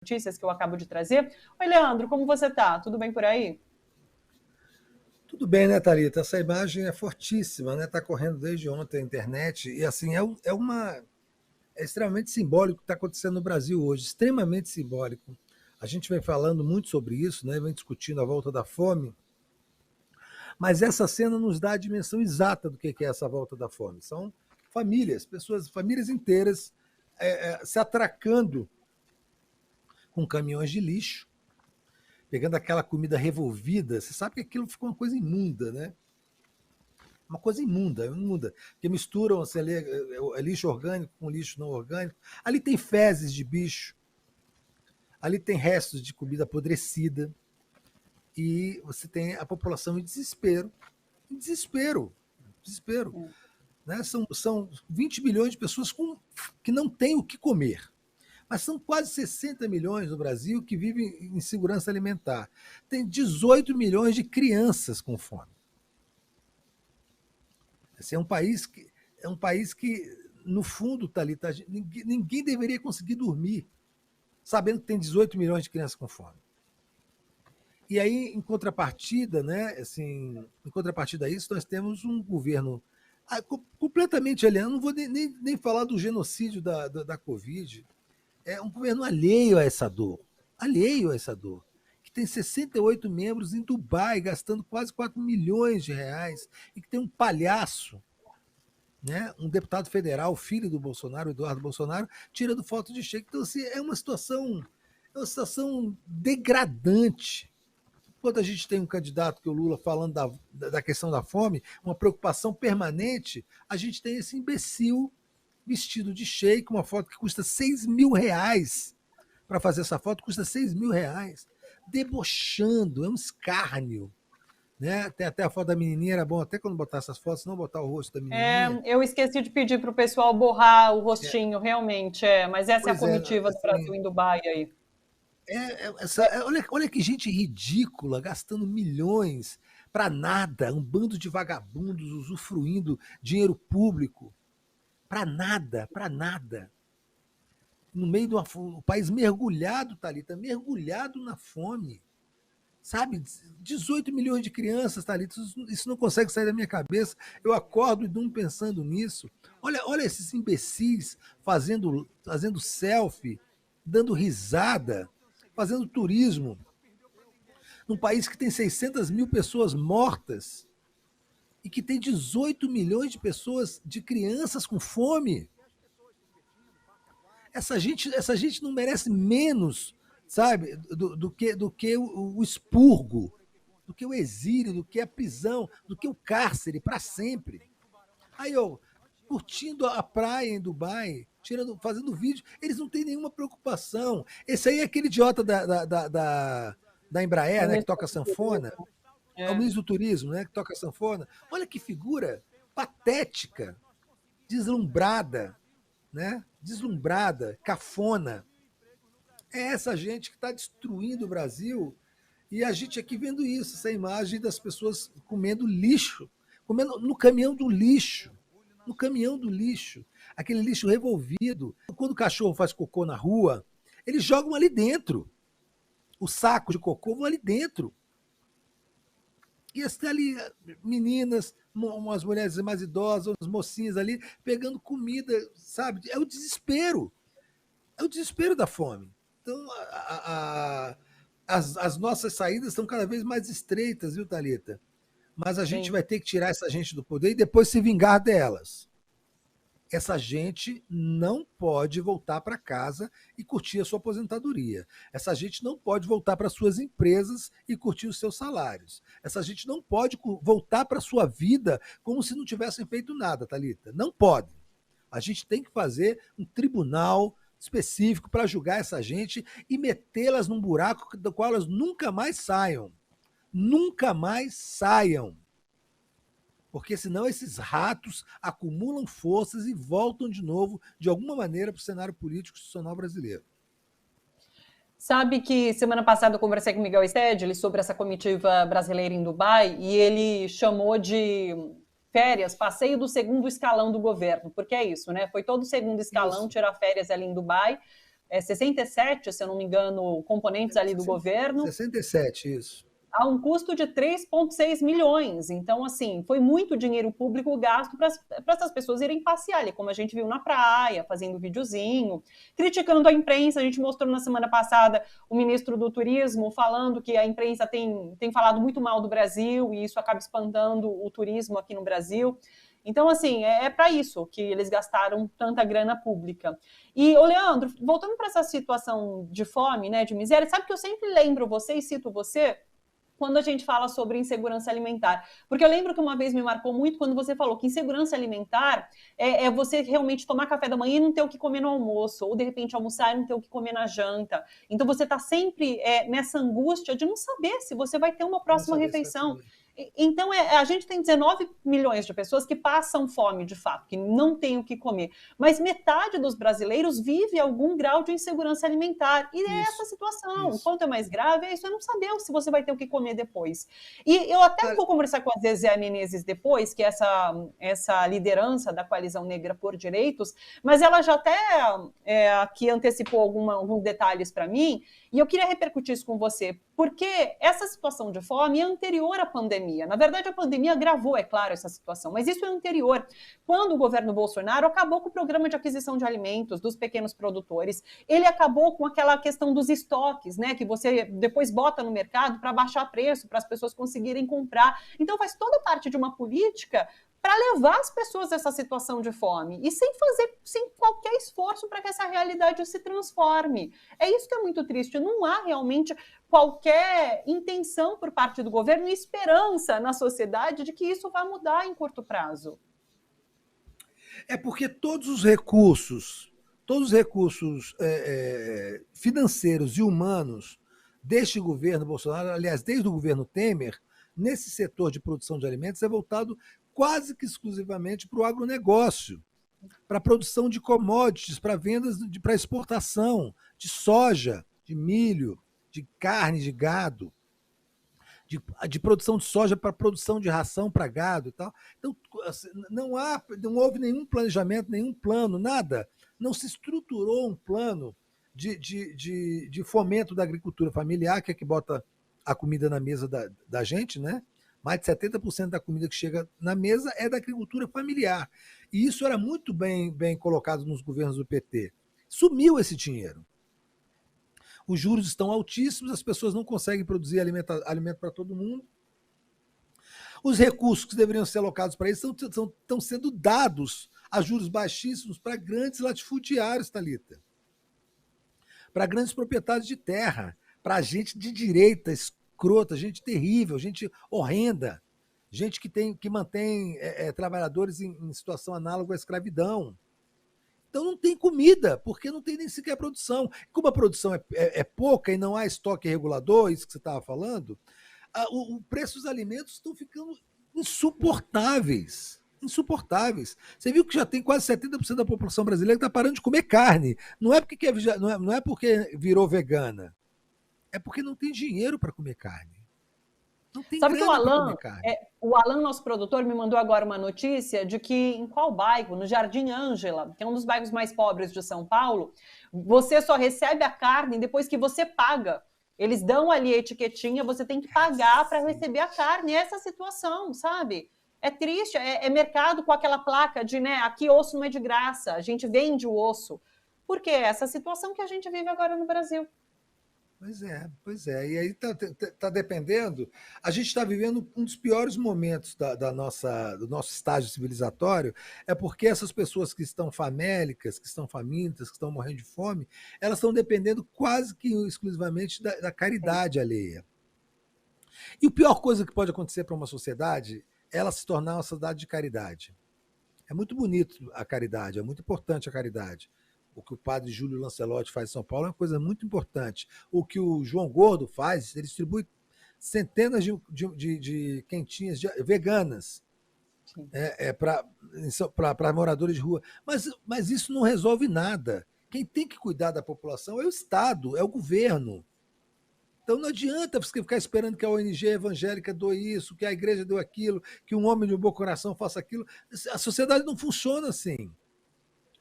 notícias que eu acabo de trazer. Oi, Leandro, como você está? Tudo bem por aí? Tudo bem, né, Thalita? Essa imagem é fortíssima, né? Está correndo desde ontem na internet e assim é extremamente simbólico o que está acontecendo no Brasil hoje, extremamente simbólico. A gente vem falando muito sobre isso, né? Vem discutindo a volta da fome, mas essa cena nos dá a dimensão exata do que é essa volta da fome. São famílias, pessoas, famílias inteiras se atracando com caminhões de lixo, pegando aquela comida revolvida. Você sabe que aquilo ficou uma coisa imunda, né? Uma coisa imunda, imunda, que misturam assim, ali, lixo orgânico com lixo não orgânico. Ali tem fezes de bicho, ali tem restos de comida apodrecida, e você tem a população em desespero, desespero. Né? São 20 milhões de pessoas que não têm o que comer. Mas são quase 60 milhões no Brasil que vivem em insegurança alimentar. Tem 18 milhões de crianças com fome. Assim, é um país que no fundo, Thalita, ninguém deveria conseguir dormir sabendo que tem 18 milhões de crianças com fome. E aí, em contrapartida, né, assim, em contrapartida a isso, nós temos um governo completamente alheio. Não vou nem falar do genocídio da Covid. É um governo alheio a essa dor. Alheio a essa dor. Que tem 68 membros em Dubai, gastando quase 4 milhões de reais, e que tem um palhaço, né, um deputado federal, filho do Bolsonaro, Eduardo Bolsonaro, tirando foto de cheque. Então, assim, é uma situação degradante. Quando a gente tem um candidato que é o Lula falando da questão da fome, uma preocupação permanente, a gente tem esse imbecil vestido de sheik, uma foto que custa 6 mil reais. Para fazer essa foto custa 6 mil reais. Debochando, é um escárnio. Né? Tem até a foto da menininha, era bom até quando botar essas fotos, não botar o rosto da menininha. Eu esqueci de pedir para o pessoal borrar o rostinho, realmente, mas essa é a Pois é, comitiva do Brasil assim, em Dubai aí. olha que gente ridícula, gastando milhões para nada, um bando de vagabundos usufruindo dinheiro público. Para nada, para nada. No meio de um país mergulhado, Thalita, mergulhado na fome. Sabe, 18 milhões de crianças, Thalita, isso não consegue sair da minha cabeça. Eu acordo e durmo pensando nisso. Olha esses imbecis fazendo selfie, dando risada, fazendo turismo, num país que tem 600 mil pessoas mortas e que tem 18 milhões de pessoas, de crianças com fome. Essa gente não merece menos, sabe, do que o expurgo, do que o exílio, do que a prisão, do que o cárcere para sempre. Aí, ó, curtindo a praia em Dubai, fazendo vídeo, eles não têm nenhuma preocupação. Esse aí é aquele idiota da Embraer, né, que toca sanfona, é o ministro do turismo, né, que toca sanfona. Olha que figura patética, deslumbrada, né? Deslumbrada, cafona. É essa gente que está destruindo o Brasil, e a gente aqui vendo isso, essa imagem das pessoas comendo lixo, comendo no caminhão do lixo, no caminhão do lixo, aquele lixo revolvido. Quando o cachorro faz cocô na rua, eles jogam ali dentro, o saco de cocô vão ali dentro. E ali, meninas, umas mulheres mais idosas, umas mocinhas ali, pegando comida, sabe? É o desespero. É o desespero da fome. Então, as nossas saídas estão cada vez mais estreitas, viu, Thalita? Mas a gente vai ter que tirar essa gente do poder e depois se vingar delas. Essa gente não pode voltar para casa e curtir a sua aposentadoria. Essa gente não pode voltar para suas empresas e curtir os seus salários. Essa gente não pode voltar para sua vida como se não tivessem feito nada, Thalita. Não pode. A gente tem que fazer um tribunal específico para julgar essa gente e metê-las num buraco do qual elas nunca mais saiam. Nunca mais saiam. Porque senão esses ratos acumulam forças e voltam de novo, de alguma maneira, para o cenário político institucional brasileiro. Sabe que semana passada eu conversei com o Miguel Stedley sobre essa comitiva brasileira em Dubai e ele chamou de férias, passeio do segundo escalão do governo, porque é isso, né? Foi todo o segundo escalão tirar férias ali em Dubai 67, se eu não me engano, componentes ali do governo. 67, isso. A um custo de 3,6 milhões. Então, assim, foi muito dinheiro público gasto para essas pessoas irem passear ali, como a gente viu na praia, fazendo videozinho, criticando a imprensa. A gente mostrou na semana passada o ministro do Turismo falando que a imprensa tem falado muito mal do Brasil e isso acaba espantando o turismo aqui no Brasil. Então, assim, é para isso que eles gastaram tanta grana pública. E, ô Leandro, voltando para essa situação de fome, né, de miséria, sabe que eu sempre lembro você e cito você quando a gente fala sobre insegurança alimentar. Porque eu lembro que uma vez me marcou muito quando você falou que insegurança alimentar é você realmente tomar café da manhã e não ter o que comer no almoço, ou de repente almoçar e não ter o que comer na janta. Então você está sempre nessa angústia de não saber se você vai ter uma próxima refeição. Então, a gente tem 19 milhões de pessoas que passam fome, de fato, que não têm o que comer. Mas metade dos brasileiros vive algum grau de insegurança alimentar. E é essa situação. Isso. Quanto é mais grave, é isso, é não saber se você vai ter o que comer depois. E eu até vou conversar com a Zezé Menezes depois, que é essa liderança da Coalizão Negra por Direitos, mas ela já até aqui antecipou alguns detalhes para mim, e eu queria repercutir isso com você, porque essa situação de fome é anterior à pandemia. Na verdade, a pandemia agravou, é claro, essa situação, mas isso é anterior. Quando o governo Bolsonaro acabou com o programa de aquisição de alimentos dos pequenos produtores, ele acabou com aquela questão dos estoques, né, que você depois bota no mercado para baixar preço, para as pessoas conseguirem comprar. Então, faz toda parte de uma política para levar as pessoas a essa situação de fome e sem qualquer esforço para que essa realidade se transforme. É isso que é muito triste. Não há realmente qualquer intenção por parte do governo e esperança na sociedade de que isso vai mudar em curto prazo. É porque todos os recursos financeiros e humanos deste governo Bolsonaro, aliás, desde o governo Temer, nesse setor de produção de alimentos é voltado quase que exclusivamente para o agronegócio, para a produção de commodities, para vendas, para exportação de soja, de milho, de carne, de gado, de produção de soja para produção de ração para gado e tal. Então, assim, não houve nenhum planejamento, nenhum plano, nada. Não se estruturou um plano de fomento da agricultura familiar, que é que bota a comida na mesa da gente, né? Mais de 70% da comida que chega na mesa é da agricultura familiar. E isso era muito bem colocado nos governos do PT. Sumiu esse dinheiro. Os juros estão altíssimos, as pessoas não conseguem produzir alimento para todo mundo. Os recursos que deveriam ser alocados para isso estão sendo dados a juros baixíssimos para grandes latifundiários, Thalita. Para grandes proprietários de terra, para gente de direita, escrota, gente terrível, gente horrenda, gente que mantém trabalhadores em situação análoga à escravidão. Então não tem comida, porque não tem nem sequer produção. Como a produção é pouca e não há estoque regulador, isso que você estava falando, o preço dos alimentos estão ficando insuportáveis. Insuportáveis. Você viu que já tem quase 70% da população brasileira que está parando de comer carne. Não é porque virou vegana, é porque não tem dinheiro para comer carne. Não tem Sabe que grana para comer carne. O Alan, nosso produtor, me mandou agora uma notícia de que em qual bairro? No Jardim Ângela, que é um dos bairros mais pobres de São Paulo, você só recebe a carne depois que você paga. Eles dão ali a etiquetinha, você tem que pagar para receber a carne. É essa situação, sabe? É triste, é mercado com aquela placa de, né, aqui osso não é de graça, a gente vende o osso. Por quê? Essa situação que a gente vive agora no Brasil. Pois é. E aí tá dependendo. A gente está vivendo um dos piores momentos do nosso estágio civilizatório, é porque essas pessoas que estão famélicas, que estão famintas, que estão morrendo de fome, elas estão dependendo quase que exclusivamente da caridade alheia. E a pior coisa que pode acontecer para uma sociedade é ela se tornar uma sociedade de caridade. É muito bonito a caridade, é muito importante a caridade. O que o padre Júlio Lancelotti faz em São Paulo é uma coisa muito importante. O que o João Gordo faz, ele distribui centenas de quentinhas veganas para moradores de rua. Mas isso não resolve nada. Quem tem que cuidar da população é o Estado, é o governo. Então não adianta você ficar esperando que a ONG evangélica doe isso, que a igreja doe aquilo, que um homem de um bom coração faça aquilo. A sociedade não funciona assim.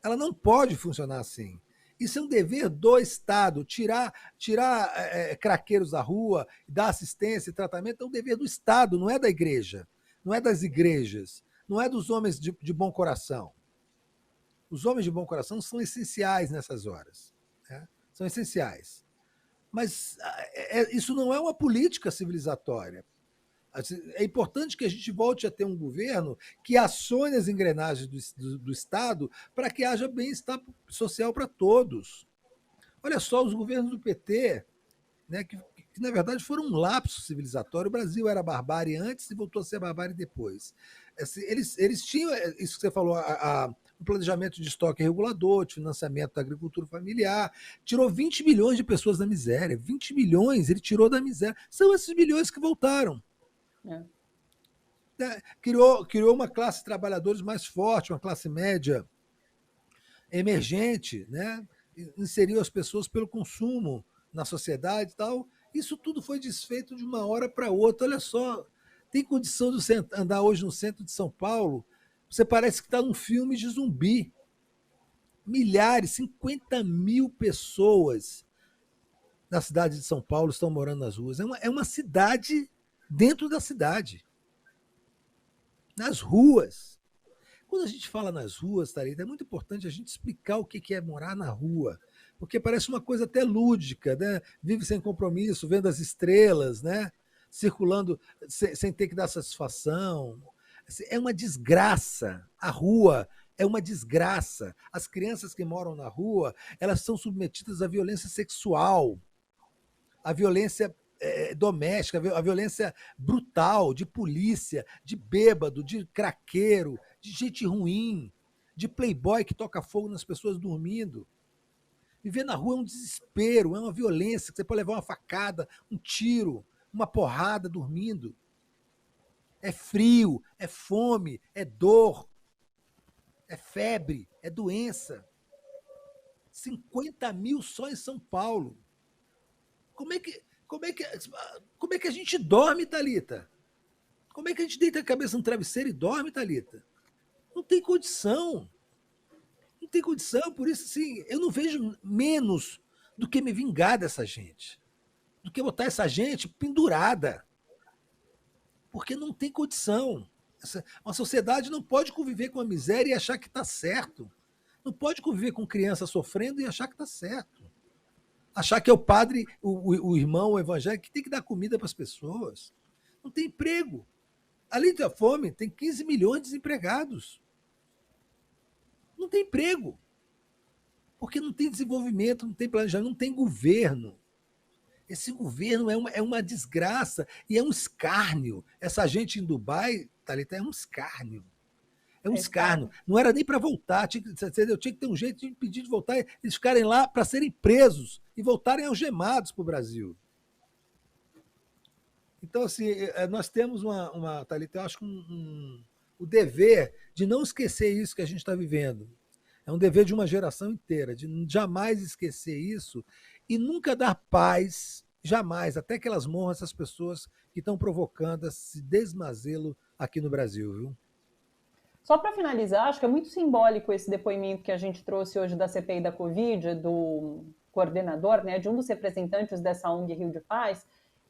Ela não pode funcionar assim. Isso é um dever do Estado. Tirar craqueiros da rua, dar assistência e tratamento é um dever do Estado, não é da igreja, não é das igrejas, não é dos homens de bom coração. Os homens de bom coração são essenciais nessas horas. Né? São essenciais. Mas isso não é uma política civilizatória. É importante que a gente volte a ter um governo que acione as engrenagens do Estado para que haja bem-estar social para todos. Olha só, os governos do PT, né, que na verdade foram um lapso civilizatório. O Brasil era barbárie antes e voltou a ser barbárie depois. Eles tinham, isso que você falou, o planejamento de estoque regulador, de financiamento da agricultura familiar, tirou 20 milhões de pessoas da miséria. 20 milhões ele tirou da miséria. São esses milhões que voltaram. Criou uma classe de trabalhadores mais forte, uma classe média emergente, né? Inseriu as pessoas pelo consumo na sociedade e tal. Isso tudo foi desfeito de uma hora para outra. Olha só, tem condição de você andar hoje no centro de São Paulo, você parece que está num filme de zumbi. Milhares, 50 mil pessoas na cidade de São Paulo estão morando nas ruas. É uma cidade dentro da cidade. Nas ruas. Quando a gente fala nas ruas, Thalita, é muito importante a gente explicar o que é morar na rua, porque parece uma coisa até lúdica, né? Vive sem compromisso, vendo as estrelas, né? Circulando sem ter que dar satisfação. É uma desgraça. A rua é uma desgraça. As crianças que moram na rua, elas são submetidas à violência sexual, à violência doméstica, a violência brutal de polícia, de bêbado, de craqueiro, de gente ruim, de playboy que toca fogo nas pessoas dormindo. Viver na rua é um desespero, é uma violência, que você pode levar uma facada, um tiro, uma porrada dormindo. É frio, é fome, é dor, é febre, é doença. 50 mil só em São Paulo. Como é que a gente dorme, Thalita? Como é que a gente deita a cabeça no travesseiro e dorme, Thalita? Não tem condição. Não tem condição, por isso, assim, eu não vejo menos do que me vingar dessa gente. Do que botar essa gente pendurada. Porque não tem condição. Uma sociedade não pode conviver com a miséria e achar que está certo. Não pode conviver com criança sofrendo e achar que está certo. Achar que é o padre, o irmão, o evangélico, que tem que dar comida para as pessoas. Não tem emprego. Além da fome, tem 15 milhões de desempregados. Não tem emprego. Porque não tem desenvolvimento, não tem planejamento, não tem governo. Esse governo é uma desgraça e é um escárnio. Essa gente em Dubai, Thalita, é um escárnio. É um escárnio. Não era nem para voltar. Eu tinha que ter um jeito de impedir de voltar. Eles ficarem lá para serem presos e voltarem algemados para o Brasil. Então, assim, nós temos Thalita, eu acho que o dever de não esquecer isso que a gente está vivendo. É um dever de uma geração inteira, de jamais esquecer isso e nunca dar paz, jamais, até que elas morram, essas pessoas que estão provocando esse desmazelo aqui no Brasil, viu? Só para finalizar, acho que é muito simbólico esse depoimento que a gente trouxe hoje da CPI da Covid, do coordenador, né, de um dos representantes dessa ONG Rio de Paz,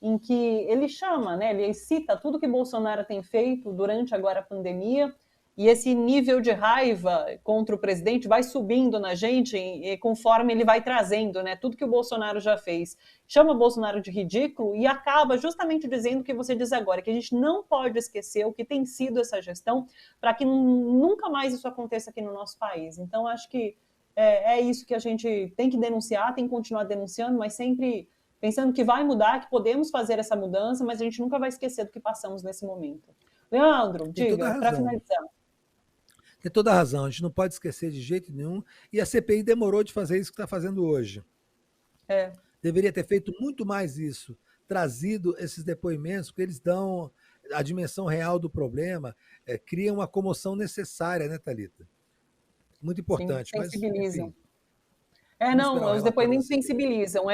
em que ele chama, né, ele cita tudo que Bolsonaro tem feito durante agora a pandemia, e esse nível de raiva contra o presidente vai subindo na gente conforme ele vai trazendo, né, tudo que o Bolsonaro já fez. Chama o Bolsonaro de ridículo e acaba justamente dizendo o que você diz agora, que a gente não pode esquecer o que tem sido essa gestão para que nunca mais isso aconteça aqui no nosso país. Então, acho que é isso que a gente tem que denunciar, tem que continuar denunciando, mas sempre pensando que vai mudar, que podemos fazer essa mudança, mas a gente nunca vai esquecer do que passamos nesse momento. Leandro, diga, para finalizar. Tem toda a razão, a gente não pode esquecer de jeito nenhum, e a CPI demorou de fazer isso que está fazendo hoje. Deveria ter feito muito mais isso, trazido esses depoimentos, porque eles dão a dimensão real do problema, criam uma comoção necessária, né, Thalita? Muito importante. Sim, sensibilizam. Os depoimentos sensibilizam.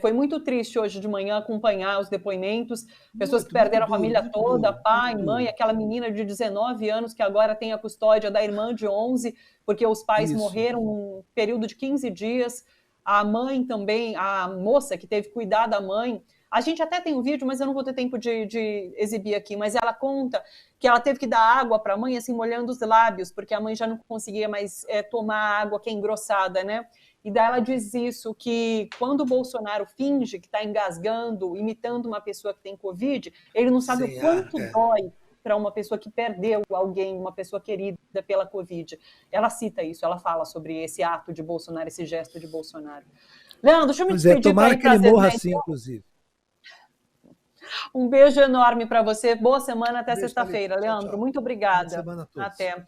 Foi muito triste hoje de manhã acompanhar os depoimentos, pessoas que perderam a família toda, pai, mãe, aquela menina de 19 anos que agora tem a custódia da irmã de 11, porque os pais morreram num período de 15 dias. A mãe também, a moça que teve que cuidar da mãe, a gente até tem um vídeo, mas eu não vou ter tempo de exibir aqui, mas ela conta que ela teve que dar água para a mãe, assim, molhando os lábios, porque a mãe já não conseguia mais tomar água que é engrossada, né? E daí ela diz isso, que quando o Bolsonaro finge que está engasgando, imitando uma pessoa que tem Covid, ele não sabe o quanto dói para uma pessoa que perdeu alguém, uma pessoa querida pela Covid. Ela cita isso, ela fala sobre esse ato de Bolsonaro, esse gesto de Bolsonaro. Leandro, deixa eu me despedir. Tomara que ele morra assim, inclusive. Um beijo enorme para você. Boa semana até sexta-feira, Leandro. Tchau. Muito obrigada. Boa semana a todos. Até.